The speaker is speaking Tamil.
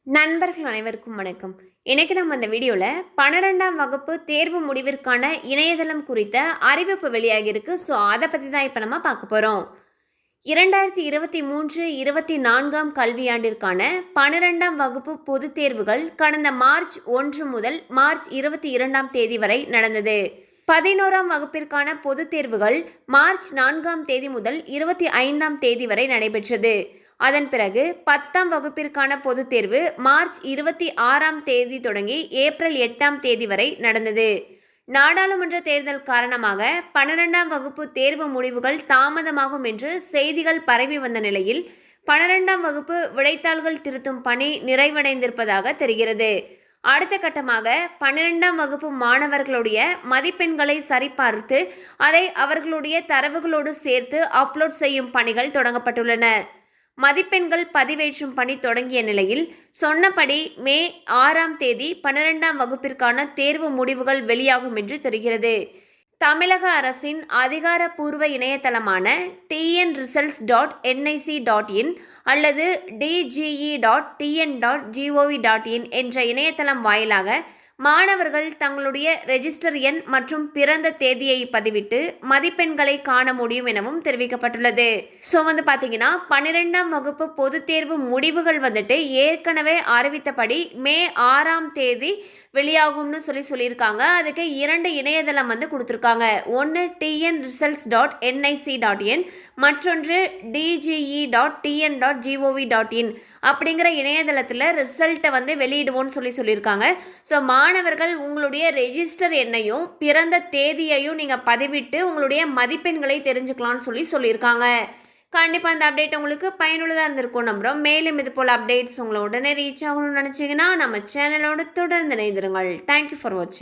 நண்பர்கள் அனைவருக்கும் வணக்கம். இன்னைக்கு நம்ம இந்த வீடியோவில் 12ஆம் வகுப்பு தேர்வு முடிவிற்கான இணையதளம் குறித்த அறிவிப்பு வெளியாகியிருக்கு. ஸோ அதை பற்றி தான் இப்போ நம்ம பார்க்க போகிறோம். 2023-24 கல்வியாண்டிற்கான 12ஆம் வகுப்பு பொதுத் தேர்வுகள் கடந்த மார்ச் 1 முதல் மார்ச் 22ஆம் தேதி வரை நடந்தது. 11ஆம் வகுப்பிற்கான பொதுத் தேர்வுகள் மார்ச் 4ஆம் தேதி முதல் 25ஆம் தேதி வரை நடைபெற்றது. அதன் பிறகு 10ஆம் வகுப்பிற்கான பொதுத் தேர்வு மார்ச் 26ஆம் தேதி தொடங்கி ஏப்ரல் 8ஆம் தேதி வரை நடந்தது. நாடாளுமன்ற தேர்தல் காரணமாக 12ஆம் வகுப்பு தேர்வு முடிவுகள் தாமதமாகும் என்று செய்திகள் பரவி வந்த நிலையில் 12ஆம் வகுப்பு விடைத்தாள்கள் திருத்தும் பணி நிறைவடைந்திருப்பதாக தெரிகிறது. அடுத்த கட்டமாக 12ஆம் வகுப்பு மாணவர்களுடைய மதிப்பெண்களை சரிபார்த்து அதை அவர்களுடைய தரவுகளோடு சேர்த்து அப்லோட் செய்யும் பணிகள் தொடங்கப்பட்டுள்ளன. மதிப்பெண்கள் பதிவேற்றும் பணி தொடங்கிய நிலையில் சொன்னபடி மே 6ஆம் தேதி 12ஆம் வகுப்பிற்கான தேர்வு முடிவுகள் வெளியாகும் என்று தெரிகிறது. தமிழக அரசின் அதிகாரப்பூர்வ இணையதளமான tnresults.nic.in அல்லது dge.tn.gov.in என்ற இணையதளம் வாயிலாக மாணவர்கள் தங்களுடைய ரெஜிஸ்டர் எண் மற்றும் பிறந்த தேதியை பதிவிட்டு மதிப்பெண்களை காண முடியும் எனவும் தெரிவிக்கப்பட்டுள்ளது. ஸோ பார்த்தீங்கன்னா 12ஆம் வகுப்பு பொதுத் தேர்வு முடிவுகள் ஏற்கனவே அறிவித்தபடி மே 6ஆம் தேதி வெளியாகும்னு சொல்லியிருக்காங்க. அதுக்கு 2 இணையதளம் கொடுத்துருக்காங்க. ஒன்று tnresults.nic.in மற்றொன்று dge.tn.gov.in அப்படிங்கிற இணையதளத்தில் ரிசல்ட்டை வெளியிடுவோன்னு சொல்லியிருக்காங்க. ஸோ மாணவர்கள் உங்களுடைய ரெஜிஸ்டர் எண்ணையும் பிறந்த தேதியையும் நீங்கள் பதிவிட்டு உங்களுடைய மதிப்பெண்களை தெரிஞ்சுக்கலாம்னு சொல்லியிருக்காங்க. கண்டிப்பாக இந்த அப்டேட் உங்களுக்கு பயனுள்ளதாக இருந்திருக்கும் நம்புகிறோம். மேலும் இது போல் அப்டேட்ஸ் உங்களை உடனே ரீச் ஆகணும்னு நினச்சிங்கன்னா நம்ம சேனலோடு தொடர்ந்து இணைந்திருங்கள். தேங்க்யூ ஃபார் வாட்சிங்.